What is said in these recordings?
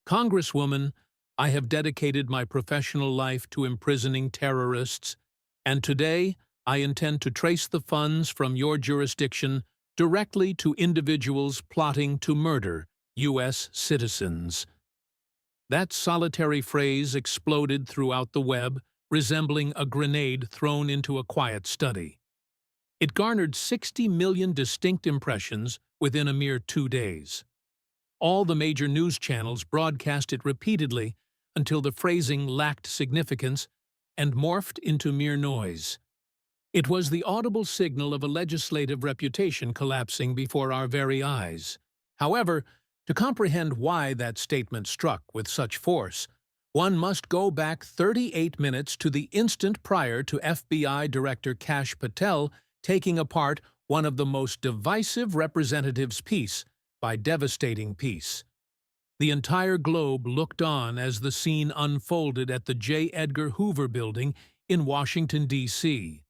Congresswoman, I have dedicated my professional life to imprisoning terrorists, and today I intend to trace the funds from your jurisdiction directly to individuals plotting to murder U.S. citizens. That solitary phrase exploded throughout the web, resembling a grenade thrown into a quiet study. It garnered 60 million distinct impressions within a mere 2 days. All the major news channels broadcast it repeatedly until the phrasing lacked significance and morphed into mere noise. It was the audible signal of a legislative reputation collapsing before our very eyes. However, to comprehend why that statement struck with such force, one must go back 38 minutes to the instant prior to FBI Director Kash Patel taking apart one of the most divisive representatives' piece by devastating piece. The entire globe looked on as the scene unfolded at the J. Edgar Hoover Building in Washington, D.C.,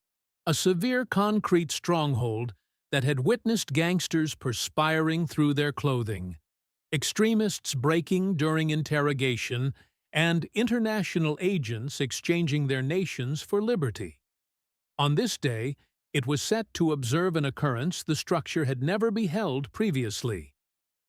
a severe concrete stronghold that had witnessed gangsters perspiring through their clothing, extremists breaking during interrogation, and international agents exchanging their nations for liberty. On this day, it was set to observe an occurrence the structure had never beheld previously.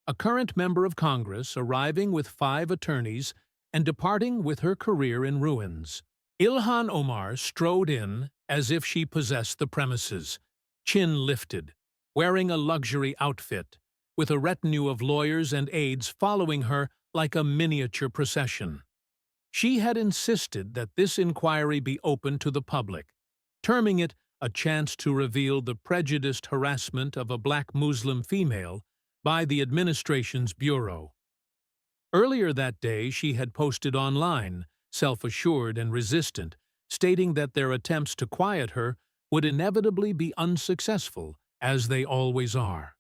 A current member of Congress arriving with 5 attorneys and departing with her career in ruins. Ilhan Omar strode in as if she possessed the premises, chin lifted, wearing a luxury outfit, with a retinue of lawyers and aides following her like a miniature procession. She had insisted that this inquiry be open to the public, terming it a chance to reveal the prejudiced harassment of a black Muslim female by the administration's bureau. Earlier that day, she had posted online, self-assured and resistant, stating that their attempts to quiet her would inevitably be unsuccessful, as they always are.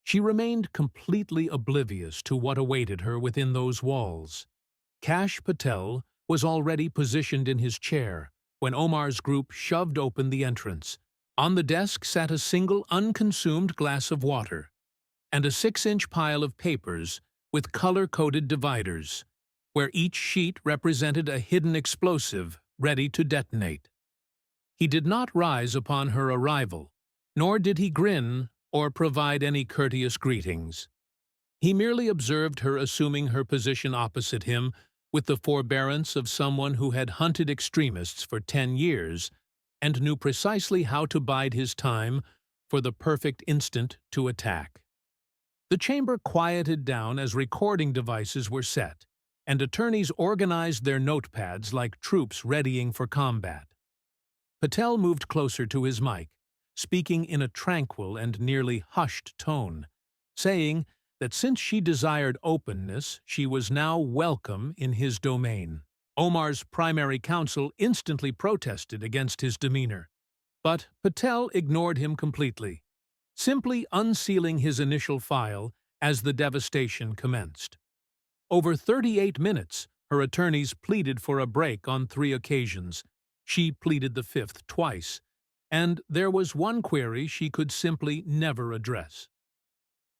She remained completely oblivious to what awaited her within those walls. Kash Patel was already positioned in his chair when Omar's group shoved open the entrance. On the desk sat a single unconsumed glass of water and a 6-inch pile of papers with color-coded dividers, where each sheet represented a hidden explosive ready to detonate. He did not rise upon her arrival, nor did he grin or provide any courteous greetings. He merely observed her assuming her position opposite him with the forbearance of someone who had hunted extremists for 10 years and knew precisely how to bide his time for the perfect instant to attack. The chamber quieted down as recording devices were set, and attorneys organized their notepads like troops readying for combat. Patel moved closer to his mic, speaking in a tranquil and nearly hushed tone, saying that since she desired openness, she was now welcome in his domain. Omar's primary counsel instantly protested against his demeanor, but Patel ignored him completely, simply unsealing his initial file as the devastation commenced. Over 38 minutes, her attorneys pleaded for a break on 3 occasions. She pleaded the 5th twice, and there was one query she could simply never address.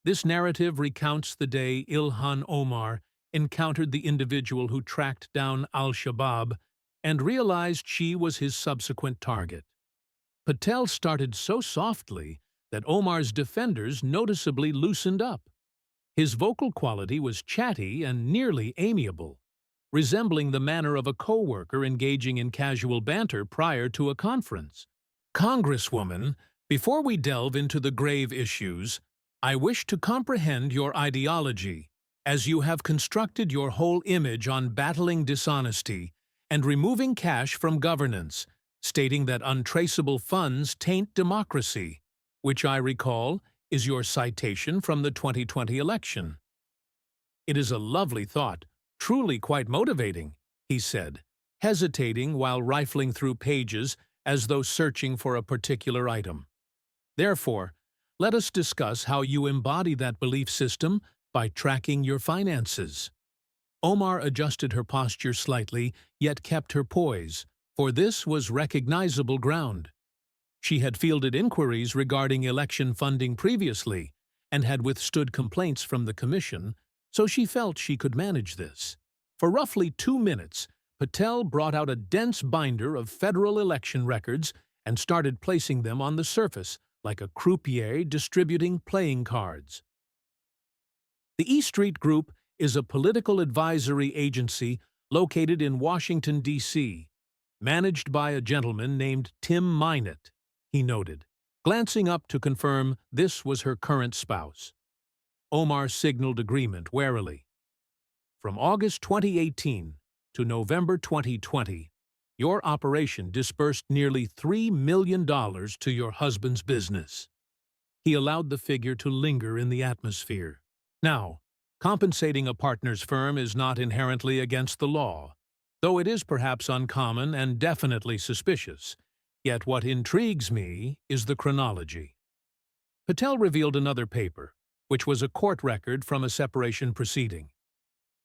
This narrative recounts the day Ilhan Omar encountered the individual who tracked down al-Shabaab and realized she was his subsequent target. Patel started so softly that Omar's defenders noticeably loosened up. His vocal quality was chatty and nearly amiable, resembling the manner of a co-worker engaging in casual banter prior to a conference. Congresswoman, before we delve into the grave issues, I wish to comprehend your ideology, as you have constructed your whole image on battling dishonesty and removing cash from governance, stating that untraceable funds taint democracy, which I recall is your citation from the 2020 election. It is a lovely thought, truly quite motivating, he said, hesitating while rifling through pages as though searching for a particular item. Therefore, let us discuss how you embody that belief system by tracking your finances. Omar adjusted her posture slightly, yet kept her poise, for this was recognizable ground. She had fielded inquiries regarding election funding previously and had withstood complaints from the commission, so she felt she could manage this. For roughly 2 minutes, Patel brought out a dense binder of federal election records and started placing them on the surface, like a croupier distributing playing cards. The E Street Group is a political advisory agency located in Washington, D.C., managed by a gentleman named Tim Minot, he noted, glancing up to confirm this was her current spouse. Omar signaled agreement warily. From August 2018 to November 2020, your operation disbursed nearly $3 million to your husband's business. He allowed the figure to linger in the atmosphere. Now, compensating a partner's firm is not inherently against the law, though it is perhaps uncommon and definitely suspicious. Yet what intrigues me is the chronology. Patel revealed another paper, which was a court record from a separation proceeding.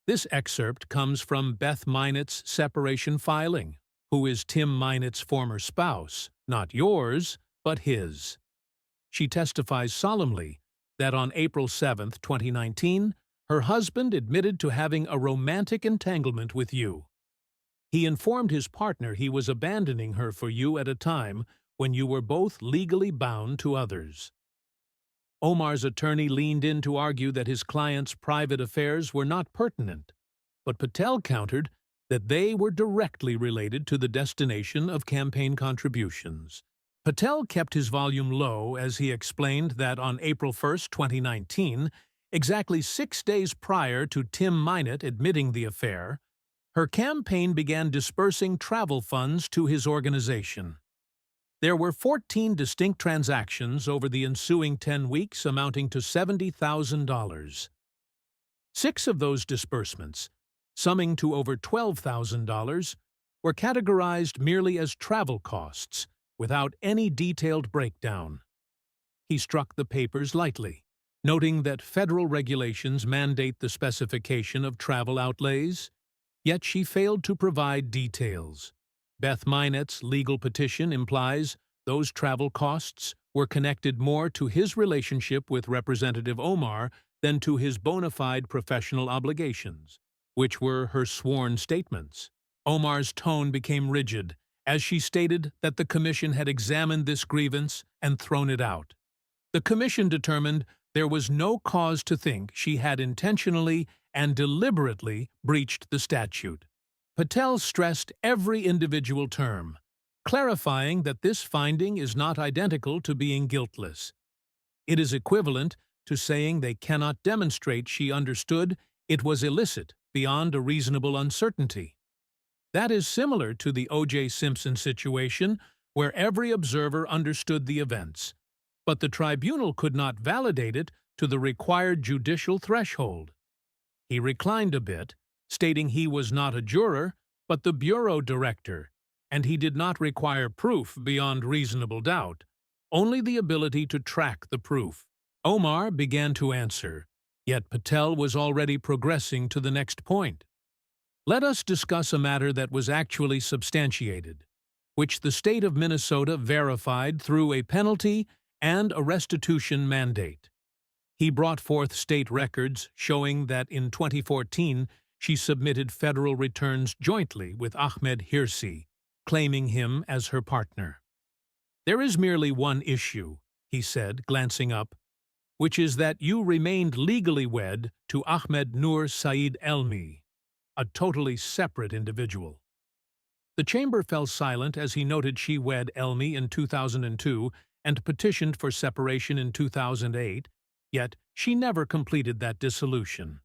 This excerpt comes from Beth Minot's separation filing, who is Tim Minot's former spouse, not yours, but his. She testifies solemnly that on April 7, 2019, her husband admitted to having a romantic entanglement with you. He informed his partner he was abandoning her for you at a time when you were both legally bound to others. Omar's attorney leaned in to argue that his client's private affairs were not pertinent, but Patel countered that they were directly related to the destination of campaign contributions. Patel kept his volume low as he explained that on April 1, 2019, exactly 6 days prior to Tim Minot admitting the affair, her campaign began dispersing travel funds to his organization. There were 14 distinct transactions over the ensuing 10 weeks amounting to $70,000. 6 of those disbursements, summing to over $12,000, were categorized merely as travel costs, without any detailed breakdown. He struck the papers lightly, noting that federal regulations mandate the specification of travel outlays, yet she failed to provide details. Beth Minot's legal petition implies those travel costs were connected more to his relationship with Representative Omar than to his bona fide professional obligations, which were her sworn statements. Omar's tone became rigid as she stated that the commission had examined this grievance and thrown it out. The commission determined there was no cause to think she had intentionally and deliberately breached the statute. Patel stressed every individual term, clarifying that this finding is not identical to being guiltless. It is equivalent to saying they cannot demonstrate she understood it was illicit beyond a reasonable uncertainty. That is similar to the O.J. Simpson situation, where every observer understood the events, but the tribunal could not validate it to the required judicial threshold. He reclined a bit, stating he was not a juror, but the bureau director, and he did not require proof beyond reasonable doubt, only the ability to track the proof. Omar began to answer, yet Patel was already progressing to the next point. Let us discuss a matter that was actually substantiated, which the state of Minnesota verified through a penalty and a restitution mandate. He brought forth state records showing that in 2014 she submitted federal returns jointly with Ahmed Hirsi, claiming him as her partner. There is merely one issue, he said, glancing up, which is that you remained legally wed to Ahmed Nur Saeed Elmi, a totally separate individual. The chamber fell silent as he noted she wed Elmi in 2002 and petitioned for separation in 2008, yet she never completed that dissolution.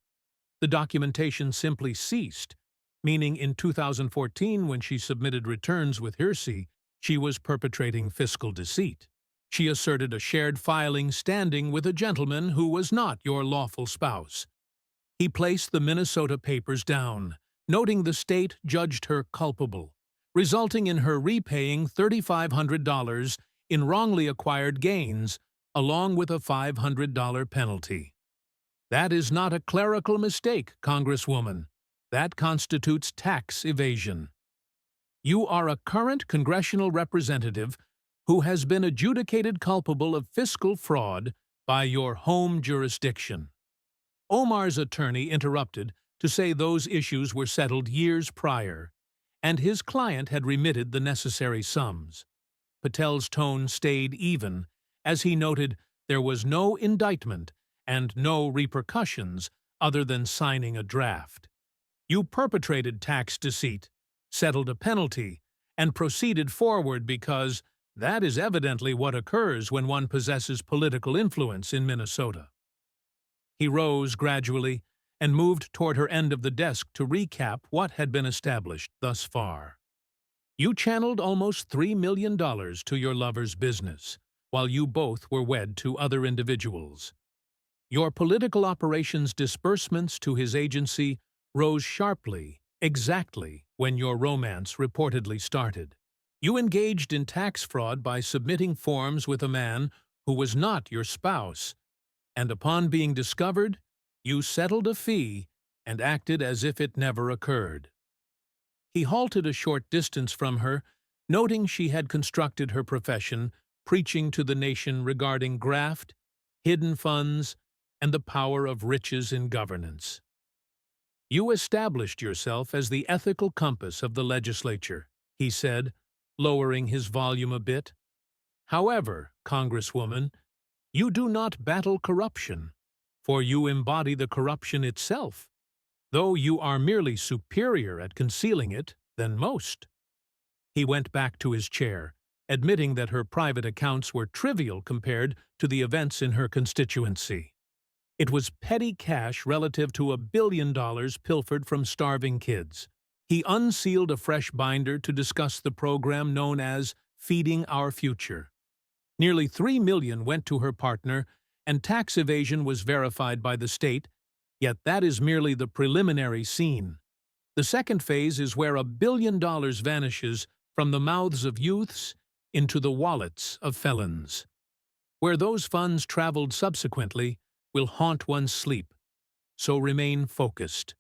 The documentation simply ceased, meaning in 2014, when she submitted returns with Hirsi, she was perpetrating fiscal deceit. She asserted a shared filing standing with a gentleman who was not your lawful spouse. He placed the Minnesota papers down, noting the state judged her culpable, resulting in her repaying $3,500 in wrongly acquired gains, along with a $500 penalty. That is not a clerical mistake, Congresswoman. That constitutes tax evasion. You are a current congressional representative who has been adjudicated culpable of fiscal fraud by your home jurisdiction. Omar's attorney interrupted to say those issues were settled years prior, and his client had remitted the necessary sums. Patel's tone stayed even, as he noted there was no indictment and no repercussions other than signing a draft. You perpetrated tax deceit, settled a penalty, and proceeded forward because that is evidently what occurs when one possesses political influence in Minnesota. He rose gradually and moved toward her end of the desk to recap what had been established thus far. You channeled almost $3 million to your lover's business, while you both were wed to other individuals. Your political operations disbursements to his agency rose sharply, exactly when your romance reportedly started. You engaged in tax fraud by submitting forms with a man who was not your spouse, and upon being discovered, you settled a fee and acted as if it never occurred. He halted a short distance from her, noting she had constructed her profession preaching to the nation regarding graft, hidden funds, and the power of riches in governance. You established yourself as the ethical compass of the legislature, he said, lowering his volume a bit. However, Congresswoman, you do not battle corruption, for you embody the corruption itself, though you are merely superior at concealing it than most. He went back to his chair, admitting that her private accounts were trivial compared to the events in her constituency. It was petty cash relative to $1 billion pilfered from starving kids. He unsealed a fresh binder to discuss the program known as Feeding Our Future. Nearly $3 million went to her partner, and tax evasion was verified by the state, yet that is merely the preliminary scene. The second phase is where $1 billion vanishes from the mouths of youths into the wallets of felons. Where those funds traveled subsequently will haunt one's sleep, so remain focused.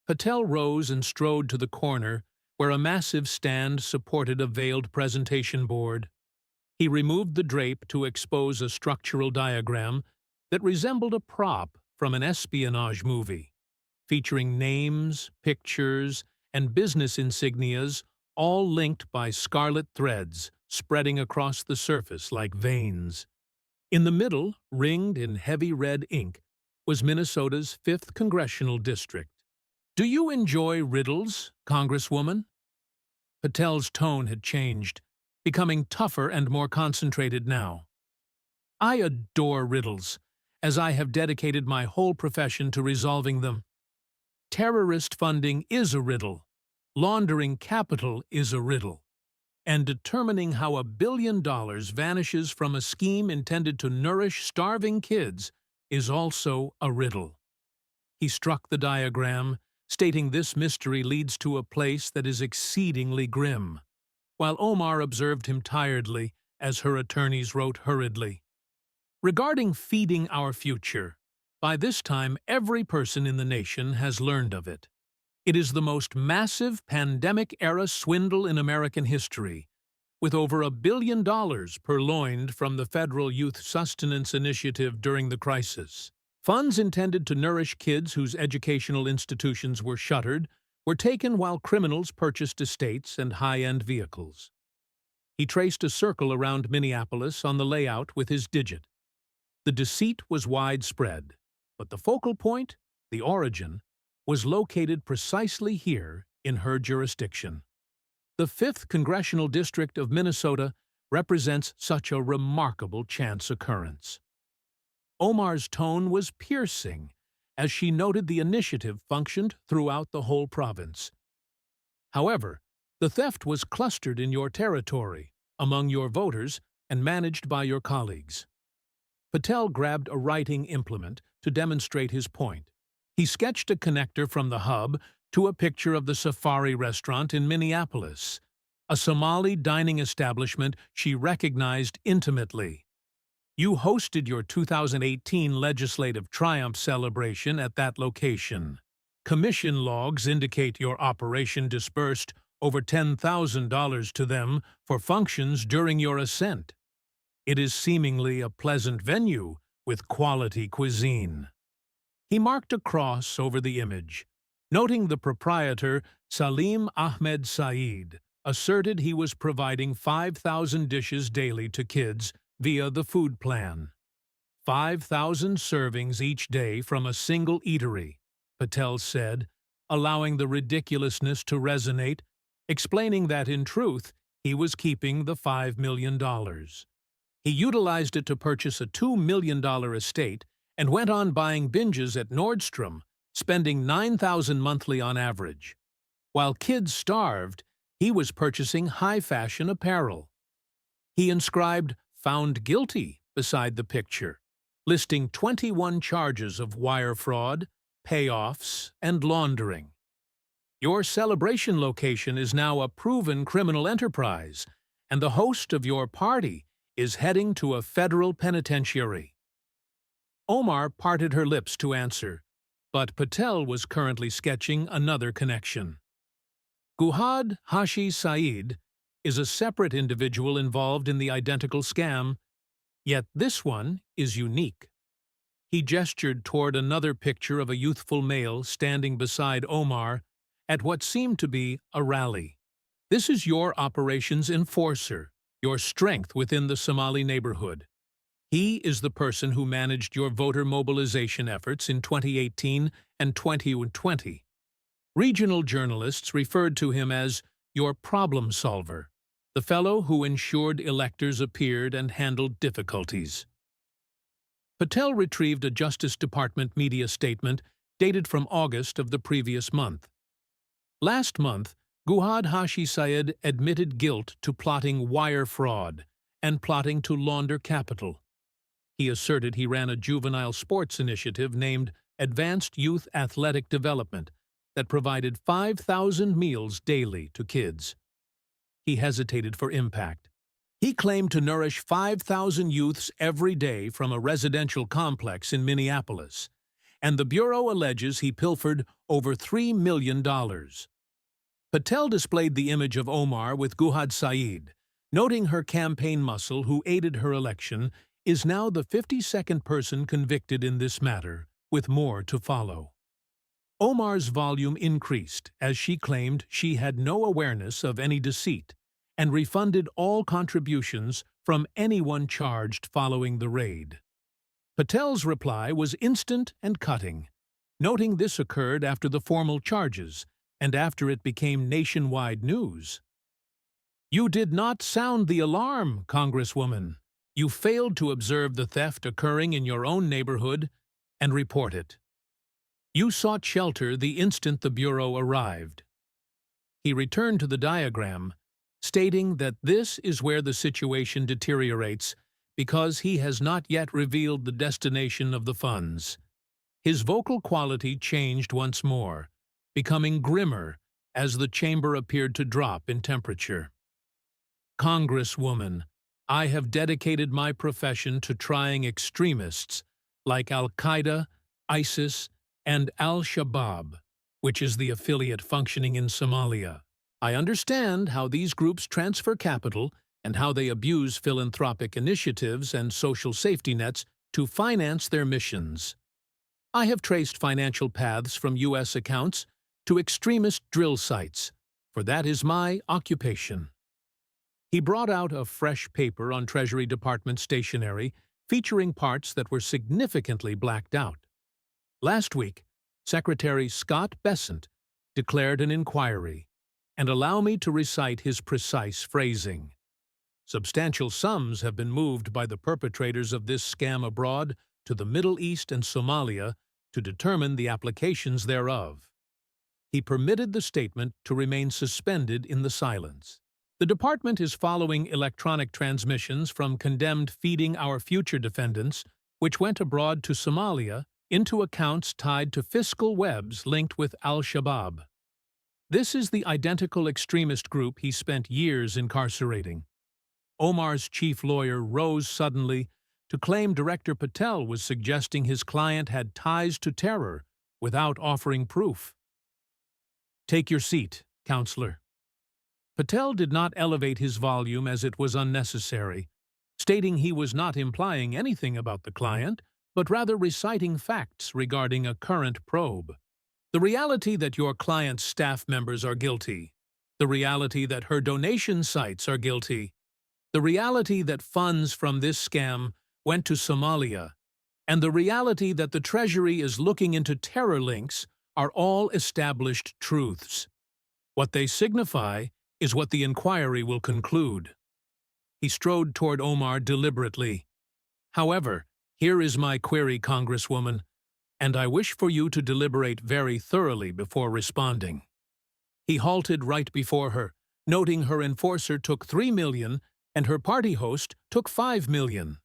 Patel rose and strode to the corner where a massive stand supported a veiled presentation board. He removed the drape to expose a structural diagram that resembled a prop from an espionage movie, featuring names, pictures, and business insignias, all linked by scarlet threads spreading across the surface like veins. In the middle, ringed in heavy red ink, was Minnesota's 5th Congressional District. Do you enjoy riddles, Congresswoman? Patel's tone had changed, becoming tougher and more concentrated now. I adore riddles, as I have dedicated my whole profession to resolving them. Terrorist funding is a riddle, laundering capital is a riddle, and determining how $1 billion vanishes from a scheme intended to nourish starving kids is also a riddle. He struck the diagram, stating this mystery leads to a place that is exceedingly grim, while Omar observed him tiredly as her attorneys wrote hurriedly. Regarding feeding our future, by this time every person in the nation has learned of it. It is the most massive pandemic-era swindle in American history, with over $1 billion purloined from the Federal Youth Sustenance Initiative during the crisis. Funds intended to nourish kids whose educational institutions were shuttered were taken while criminals purchased estates and high-end vehicles. He traced a circle around Minneapolis on the layout with his digit. The deceit was widespread, but the focal point, the origin, was located precisely here in her jurisdiction. The 5th Congressional District of Minnesota represents such a remarkable chance occurrence. Omar's tone was piercing as she noted the initiative functioned throughout the whole province. However, the theft was clustered in your territory, among your voters, and managed by your colleagues. Patel grabbed a writing implement to demonstrate his point. He sketched a connector from the hub to a picture of the Safari restaurant in Minneapolis, a Somali dining establishment she recognized intimately. You hosted your 2018 Legislative Triumph celebration at that location. Commission logs indicate your operation disbursed over $10,000 to them for functions during your ascent. It is seemingly a pleasant venue with quality cuisine. He marked a cross over the image, noting the proprietor, Salim Ahmed Saeed, asserted he was providing 5,000 dishes daily to kids via the food plan. 5,000 servings each day from a single eatery, Patel said, allowing the ridiculousness to resonate, explaining that in truth he was keeping the $5 million. He utilized it to purchase a $2 million estate and went on buying binges at Nordstrom, spending $9,000 monthly on average. While kids starved, he was purchasing high-fashion apparel. He inscribed "Found Guilty" beside the picture, listing 21 charges of wire fraud, payoffs, and laundering. Your celebration location is now a proven criminal enterprise, and the host of your party is heading to a federal penitentiary. Omar parted her lips to answer, but Patel was currently sketching another connection. Guhad Hashi Saeed is a separate individual involved in the identical scam, yet this one is unique. He gestured toward another picture of a youthful male standing beside Omar at what seemed to be a rally. This is your operations enforcer, your strength within the Somali neighborhood. He is the person who managed your voter mobilization efforts in 2018 and 2020. Regional journalists referred to him as your problem solver, the fellow who ensured electors appeared and handled difficulties. Patel retrieved a Justice Department media statement dated from August of the previous month. Last month, Guhad Hashi Saeed admitted guilt to plotting wire fraud and plotting to launder capital. He asserted he ran a juvenile sports initiative named Advanced Youth Athletic Development that provided 5,000 meals daily to kids. He hesitated for impact. He claimed to nourish 5,000 youths every day from a residential complex in Minneapolis, and the Bureau alleges he pilfered over $3 million. Patel displayed the image of Omar with Guhad Saeed, noting her campaign muscle who aided her election is now the 52nd person convicted in this matter, with more to follow. Omar's volume increased as she claimed she had no awareness of any deceit and refunded all contributions from anyone charged following the raid. Patel's reply was instant and cutting, noting this occurred after the formal charges and after it became nationwide news. You did not sound the alarm, Congresswoman. You failed to observe the theft occurring in your own neighborhood and report it. You sought shelter the instant the Bureau arrived. He returned to the diagram, stating that this is where the situation deteriorates because he has not yet revealed the destination of the funds. His vocal quality changed once more, becoming grimmer as the chamber appeared to drop in temperature. Congresswoman, I have dedicated my profession to trying extremists like Al-Qaeda, ISIS, and Al-Shabaab, which is the affiliate functioning in Somalia. I understand how these groups transfer capital and how they abuse philanthropic initiatives and social safety nets to finance their missions. I have traced financial paths from U.S. accounts to extremist drill sites, for that is my occupation. He brought out a fresh paper on Treasury Department stationery featuring parts that were significantly blacked out. Last week, Secretary Scott Bessent declared an inquiry, and allow me to recite his precise phrasing. Substantial sums have been moved by the perpetrators of this scam abroad to the Middle East and Somalia to determine the applications thereof. He permitted the statement to remain suspended in the silence. The department is following electronic transmissions from condemned Feeding Our Future defendants, which went abroad to Somalia, into accounts tied to fiscal webs linked with Al-Shabaab. This is the identical extremist group he spent years incarcerating. Omar's chief lawyer rose suddenly to claim Director Patel was suggesting his client had ties to terror without offering proof. Take your seat, counselor. Patel did not elevate his volume as it was unnecessary, stating he was not implying anything about the client, but rather reciting facts regarding a current probe. The reality that your client's staff members are guilty, the reality that her donation sites are guilty, the reality that funds from this scam went to Somalia, and the reality that the Treasury is looking into terror links are all established truths. What they signify is what the inquiry will conclude. He strode toward Omar deliberately. However, here is my query, Congresswoman, and I wish for you to deliberate very thoroughly before responding. He halted right before her, noting her enforcer took $3 million and her party host took $5 million.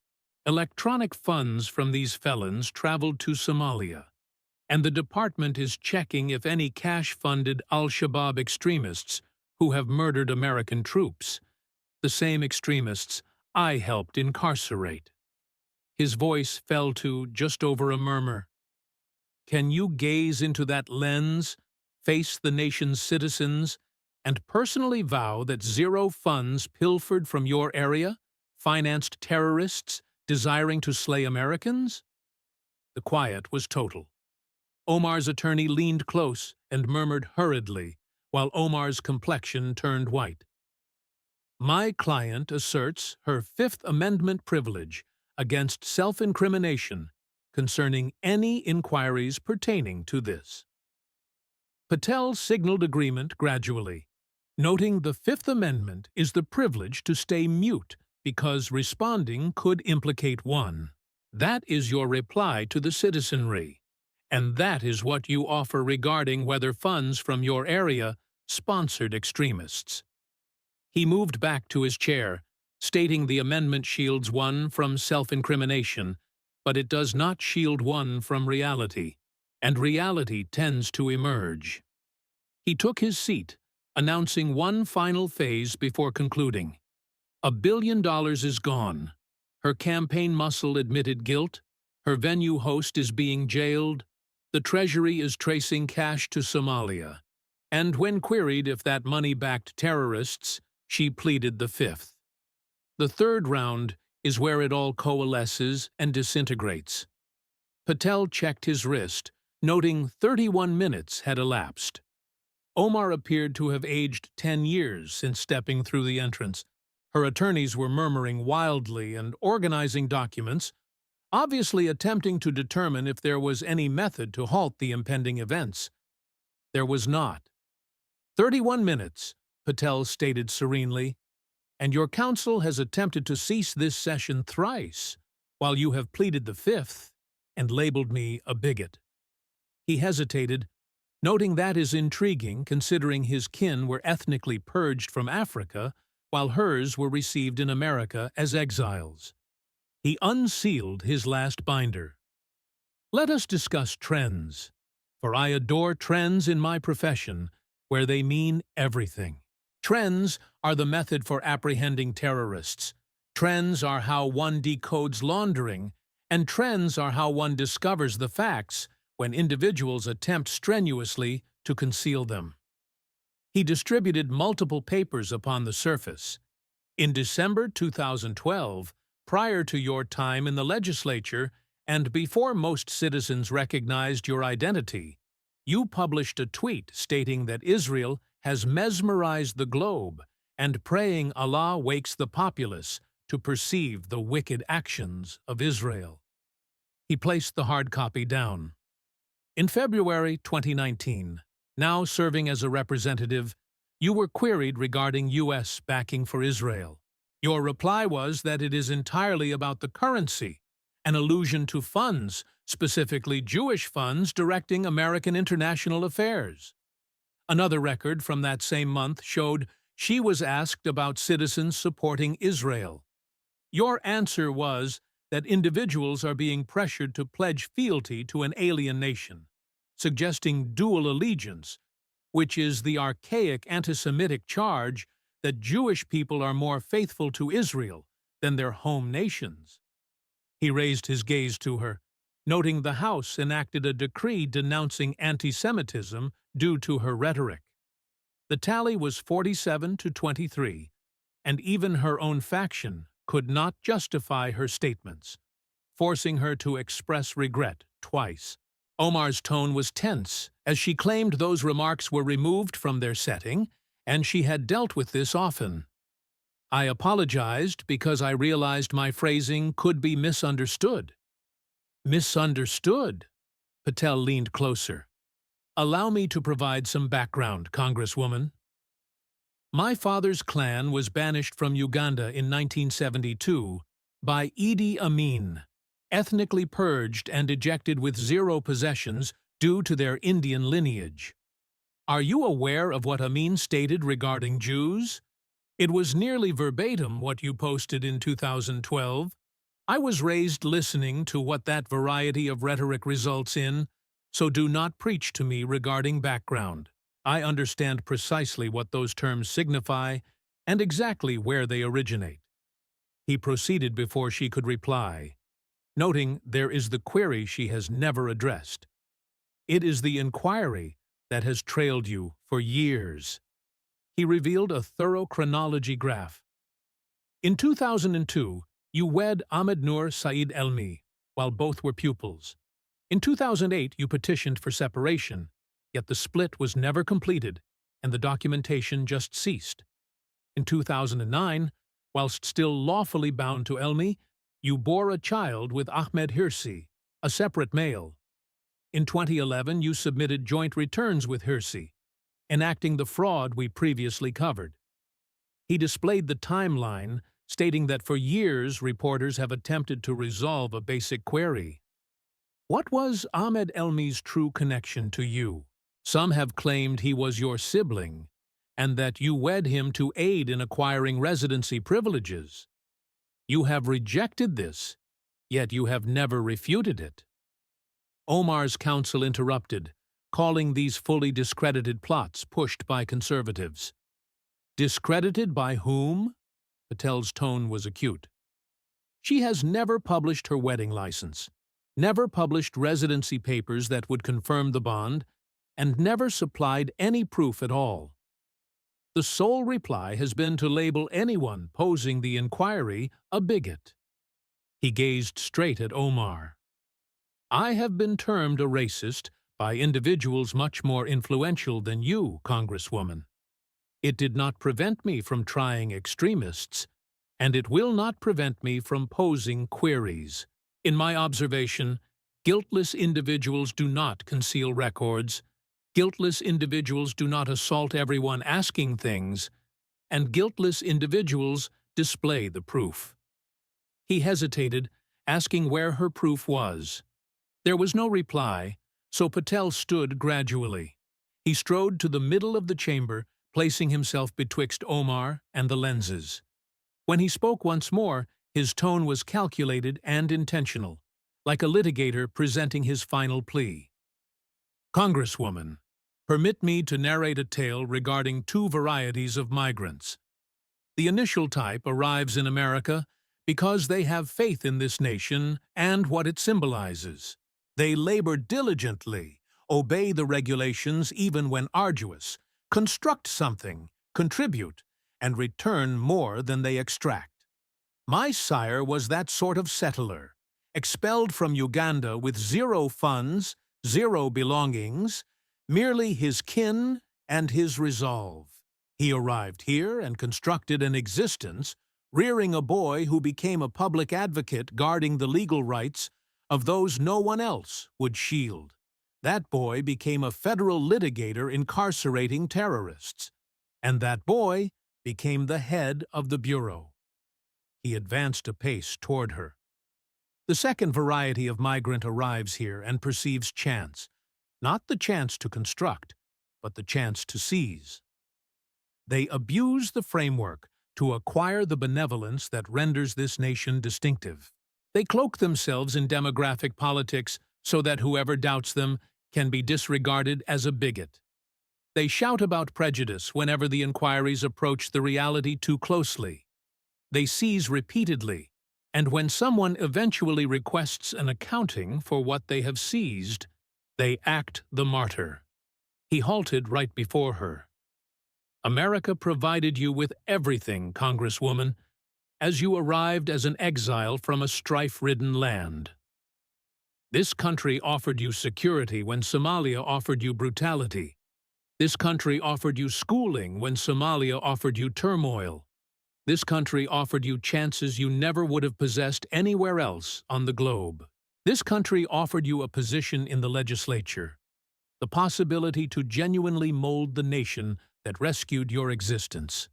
Electronic funds from these felons traveled to Somalia, and the department is checking if any cash-funded al-Shabaab extremists who have murdered American troops, the same extremists I helped incarcerate. His voice fell to just over a murmur. Can you gaze into that lens, face the nation's citizens, and personally vow that zero funds pilfered from your area financed terrorists desiring to slay Americans? The quiet was total. Omar's attorney leaned close and murmured hurriedly, while Omar's complexion turned white. My client asserts her Fifth Amendment privilege against self-incrimination concerning any inquiries pertaining to this. Patel signaled agreement gradually, noting the Fifth Amendment is the privilege to stay mute because responding could implicate one. That is your reply to the citizenry, and that is what you offer regarding whether funds from your area sponsored extremists. He moved back to his chair, stating the amendment shields one from self-incrimination, but it does not shield one from reality, and reality tends to emerge. He took his seat, announcing one final phase before concluding. $1 billion is gone. Her campaign muscle admitted guilt. Her venue host is being jailed. The Treasury is tracing cash to Somalia. And when queried if that money backed terrorists, she pleaded the fifth. The third round is where it all coalesces and disintegrates. Patel checked his wrist, noting 31 minutes had elapsed. Omar appeared to have aged 10 years since stepping through the entrance. Her attorneys were murmuring wildly and organizing documents, obviously attempting to determine if there was any method to halt the impending events. There was not. 31 minutes, Patel stated serenely, and your counsel has attempted to cease this session thrice, while you have pleaded the fifth and labeled me a bigot. He hesitated, noting that is intriguing considering his kin were ethnically purged from Africa while hers were received in America as exiles. He unsealed his last binder. Let us discuss trends, for I adore trends in my profession, where they mean everything. Trends are the method for apprehending terrorists. Trends are how one decodes laundering, and trends are how one discovers the facts when individuals attempt strenuously to conceal them. He distributed multiple papers upon the surface. In December 2012, prior to your time in the legislature and before most citizens recognized your identity, you published a tweet stating that Israel has mesmerized the globe and praying Allah wakes the populace to perceive the wicked actions of Israel. He placed the hard copy down. In February 2019, now serving as a representative, you were queried regarding U.S. backing for Israel. Your reply was that it is entirely about the currency, an allusion to funds, specifically Jewish funds directing American international affairs. Another record from that same month showed she was asked about citizens supporting Israel. Your answer was that individuals are being pressured to pledge fealty to an alien nation, suggesting dual allegiance, which is the archaic anti-Semitic charge that Jewish people are more faithful to Israel than their home nations. He raised his gaze to her, noting the House enacted a decree denouncing anti-Semitism due to her rhetoric. The tally was 47 to 23, and even her own faction could not justify her statements. forcing her to express regret twice. Omar's tone was tense, as she claimed those remarks were removed from their setting, and she had dealt with this often. I apologized because I realized my phrasing could be misunderstood. Misunderstood? Patel leaned closer. Allow me to provide some background, Congresswoman. My father's clan was banished from Uganda in 1972 by Idi Amin, ethnically purged and ejected with zero possessions due to their Indian lineage. Are you aware of what Amin stated regarding Jews? It was nearly verbatim what you posted in 2012. I was raised listening to what that variety of rhetoric results in, so do not preach to me regarding background. I understand precisely what those terms signify and exactly where they originate. He proceeded before she could reply, noting there is the query she has never addressed. It is the inquiry that has trailed you for years. He revealed a thorough chronology graph. In 2002, you wed Ahmed Nur Said Elmi, while both were pupils. In 2008, you petitioned for separation, yet the split was never completed, and the documentation just ceased. In 2009, whilst still lawfully bound to Elmi, you bore a child with Ahmed Hirsi, a separate male. In 2011, you submitted joint returns with Hirsi, enacting the fraud we previously covered. He displayed the timeline, stating that for years reporters have attempted to resolve a basic query. What was Ahmed Elmi's true connection to you? Some have claimed he was your sibling, and that you wed him to aid in acquiring residency privileges. You have rejected this, yet you have never refuted it. Omar's counsel interrupted, calling these fully discredited plots pushed by conservatives. Discredited by whom? Patel's tone was acute. She has never published her wedding license, never published residency papers that would confirm the bond, and never supplied any proof at all. The sole reply has been to label anyone posing the inquiry a bigot. He gazed straight at Omar. I have been termed a racist by individuals much more influential than you, Congresswoman. It did not prevent me from trying extremists, and it will not prevent me from posing queries. In my observation, guiltless individuals do not conceal records, guiltless individuals do not assault everyone asking things, and guiltless individuals display the proof. He hesitated, asking where her proof was. There was no reply, so Patel stood gradually. He strode to the middle of the chamber, placing himself betwixt Omar and the lenses. When he spoke once more, his tone was calculated and intentional, like a litigator presenting his final plea. Congresswoman, permit me to narrate a tale regarding two varieties of migrants. The initial type arrives in America because they have faith in this nation and what it symbolizes. They labor diligently, obey the regulations even when arduous, construct something, contribute, and return more than they extract. My sire was that sort of settler, expelled from Uganda with zero funds, zero belongings, merely his kin and his resolve. He arrived here and constructed an existence, rearing a boy who became a public advocate guarding the legal rights of those no one else would shield. That boy became a federal litigator incarcerating terrorists, and that boy became the head of the Bureau. He advanced a pace toward her. The second variety of migrant arrives here and perceives chance, not the chance to construct, but the chance to seize. They abuse the framework to acquire the benevolence that renders this nation distinctive. They cloak themselves in demographic politics so that whoever doubts them can be disregarded as a bigot. They shout about prejudice whenever the inquiries approach the reality too closely. They seize repeatedly, and when someone eventually requests an accounting for what they have seized, they act the martyr. He halted right before her. America provided you with everything, Congresswoman. as you arrived as an exile from a strife-ridden land. This country offered you security when Somalia offered you brutality. This country offered you schooling when Somalia offered you turmoil. This country offered you chances you never would have possessed anywhere else on the globe. This country offered you a position in the legislature, the possibility to genuinely mold the nation that rescued your existence.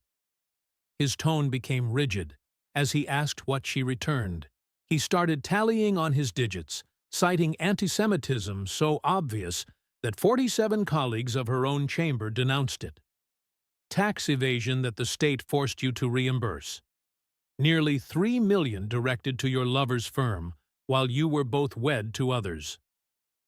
His tone became rigid as he asked what she returned. He started tallying on his digits, citing anti-Semitism so obvious that 47 colleagues of her own chamber denounced it. Tax evasion that the state forced you to reimburse. Nearly $3 million directed to your lover's firm, while you were both wed to others.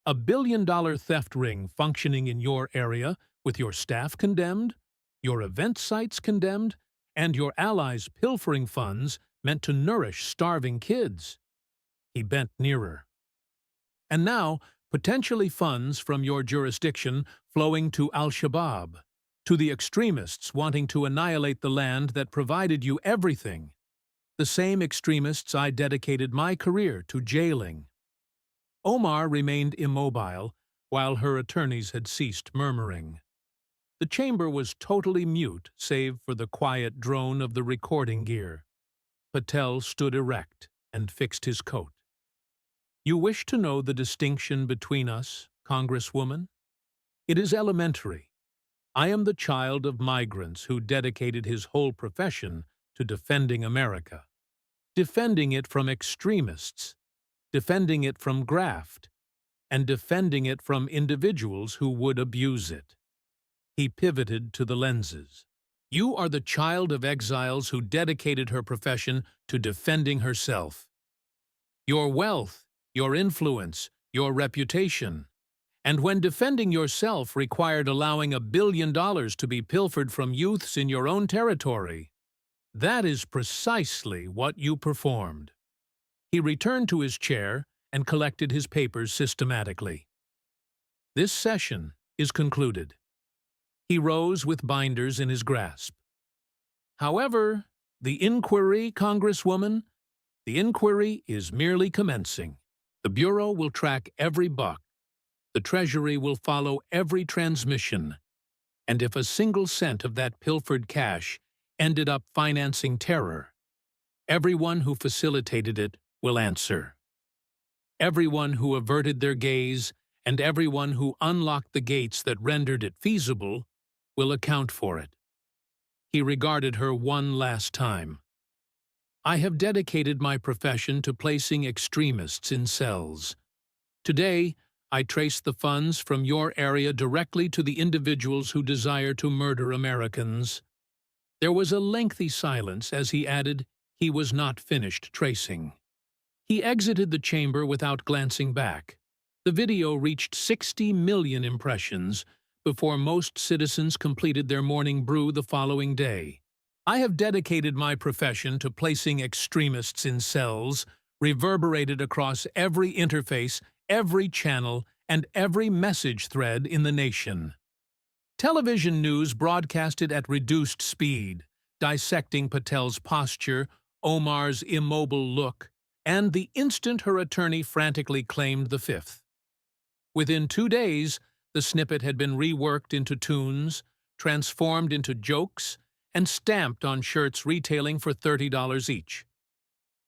A billion-dollar theft ring functioning in your area, with your staff condemned, your event sites condemned, and your allies pilfering funds meant to nourish starving kids. He bent nearer. And now, potentially funds from your jurisdiction flowing to Al-Shabaab, to the extremists wanting to annihilate the land that provided you everything. The same extremists I dedicated my career to jailing. Omar remained immobile, while her attorneys had ceased murmuring. The chamber was totally mute, save for the quiet drone of the recording gear. Patel stood erect and fixed his coat. You wish to know the distinction between us, Congresswoman? It is elementary. I am the child of migrants who dedicated his whole profession to defending America, defending it from extremists, defending it from graft, and defending it from individuals who would abuse it. He pivoted to the lenses. You are the child of exiles who dedicated her profession to defending herself. Your wealth, your influence, your reputation, and when defending yourself required allowing $1 billion to be pilfered from youths in your own territory, that is precisely what you performed. He returned to his chair and collected his papers systematically. This session is concluded. He rose with binders in his grasp. However, the inquiry, Congresswoman, the inquiry is merely commencing. The Bureau will track every buck. The Treasury will follow every transmission. And if a single cent of that pilfered cash ended up financing terror, everyone who facilitated it will answer. Everyone who averted their gaze and everyone who unlocked the gates that rendered it feasible will account for it. He regarded her one last time. I have dedicated my profession to placing extremists in cells. Today, I trace the funds from your area directly to the individuals who desire to murder Americans. There was a lengthy silence as he added he was not finished tracing. He exited the chamber without glancing back. The video reached 60 million impressions before most citizens completed their morning brew the following day. I have dedicated my profession to placing extremists in cells, reverberated across every interface, every channel, and every message thread in the nation. Television news broadcasted at reduced speed, dissecting Patel's posture, Omar's immobile look, and the instant her attorney frantically claimed the fifth. Within 2 days, the snippet had been reworked into tunes, transformed into jokes, and stamped on shirts retailing for $30 each.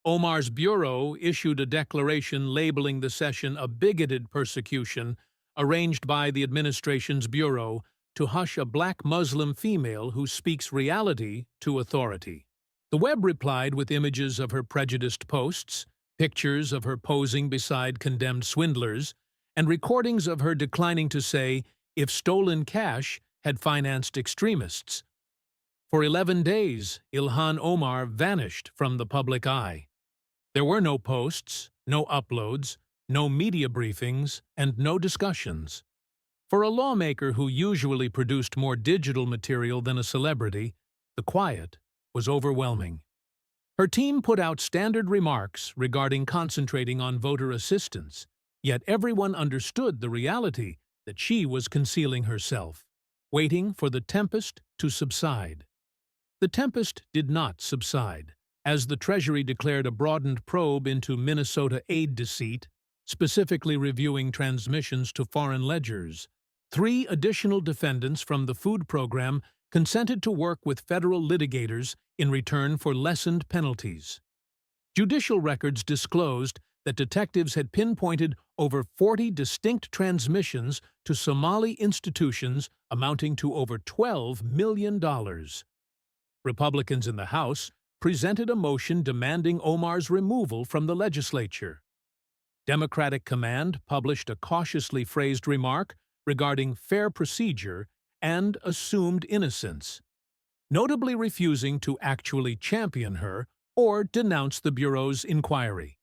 Omar's bureau issued a declaration labeling the session a bigoted persecution arranged by the administration's bureau to hush a black Muslim female who speaks reality to authority. The web replied with images of her prejudiced posts, pictures of her posing beside condemned swindlers, and recordings of her declining to say if stolen cash had financed extremists. For 11 days, Ilhan Omar vanished from the public eye. There were no posts, no uploads, no media briefings, and no discussions. For a lawmaker who usually produced more digital material than a celebrity, the quiet was overwhelming. Her team put out standard remarks regarding concentrating on voter assistance, yet everyone understood the reality that she was concealing herself, waiting for the tempest to subside. The tempest did not subside. as the Treasury declared a broadened probe into Minnesota aid deceit, specifically reviewing transmissions to foreign ledgers. 3 additional defendants from the food program consented to work with federal litigators in return for lessened penalties. Judicial records disclosed that detectives had pinpointed over 40 distinct transmissions to Somali institutions amounting to over $12 million. Republicans in the House presented a motion demanding Omar's removal from the legislature. Democratic Command published a cautiously phrased remark regarding fair procedure and assumed innocence, notably refusing to actually champion her or denounce the Bureau's inquiry.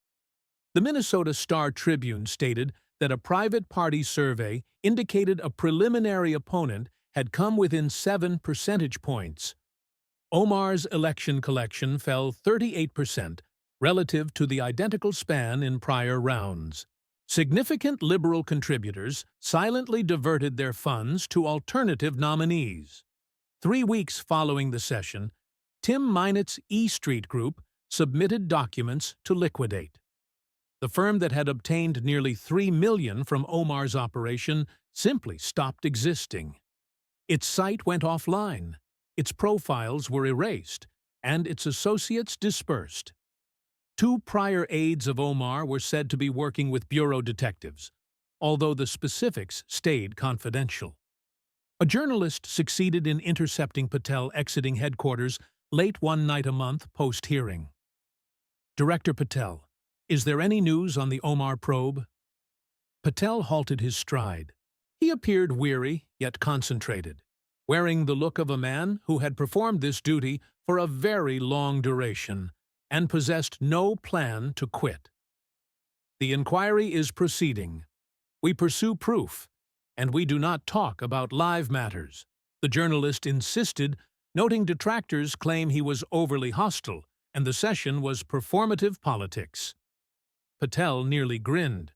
The Minnesota Star-Tribune stated that a private party survey indicated a preliminary opponent had come within 7 percentage points. Omar's election collection fell 38% relative to the identical span in prior rounds. Significant liberal contributors silently diverted their funds to alternative nominees. 3 weeks following the session, Tim Minett's E Street Group submitted documents to liquidate. The firm that had obtained nearly $3 million from Omar's operation simply stopped existing. Its site went offline, its profiles were erased, and its associates dispersed. 2 prior aides of Omar were said to be working with bureau detectives, although the specifics stayed confidential. A journalist succeeded in intercepting Patel exiting headquarters late one night a month post-hearing. "Director Patel, is there any news on the Omar probe?" Patel halted his stride. He appeared weary, yet concentrated, wearing the look of a man who had performed this duty for a very long duration and possessed no plan to quit. "The inquiry is proceeding. We pursue proof, and we do not talk about live matters," the journalist insisted, noting detractors claim he was overly hostile and the session was performative politics. Patel nearly grinned.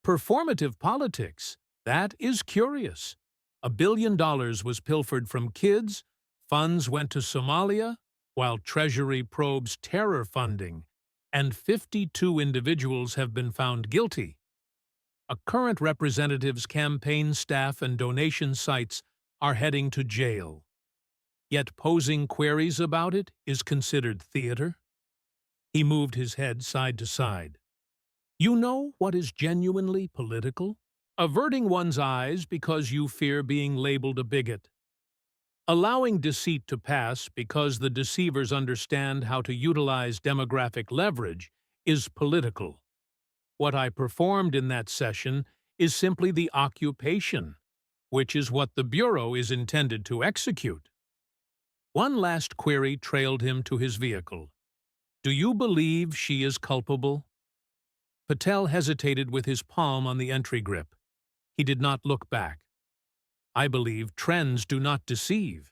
"Performative politics? That is curious. $1 billion was pilfered from kids, funds went to Somalia, while Treasury probes terror funding, and 52 individuals have been found guilty. A current representative's campaign staff and donation sites are heading to jail. Yet posing queries about it is considered theater." He moved his head side to side. "You know what is genuinely political? Averting one's eyes because you fear being labeled a bigot. Allowing deceit to pass because the deceivers understand how to utilize demographic leverage is political. What I performed in that session is simply the occupation, which is what the Bureau is intended to execute." One last query trailed him to his vehicle. "Do you believe she is culpable?" Patel hesitated with his palm on the entry grip. He did not look back. "I believe trends do not deceive.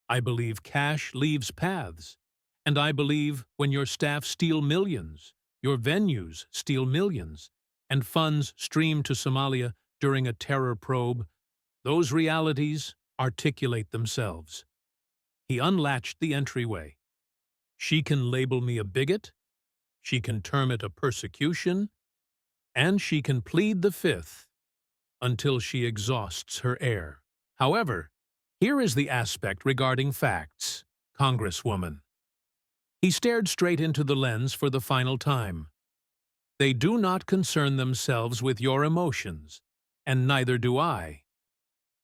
I believe cash leaves paths. And I believe when your staff steal millions, your venues steal millions, and funds stream to Somalia during a terror probe, those realities articulate themselves." He unlatched the entryway. "She can label me a bigot, she can term it a persecution, and she can plead the fifth until she exhausts her air. However, here is the aspect regarding facts, Congresswoman." He stared straight into the lens for the final time. "They do not concern themselves with your emotions, and neither do I.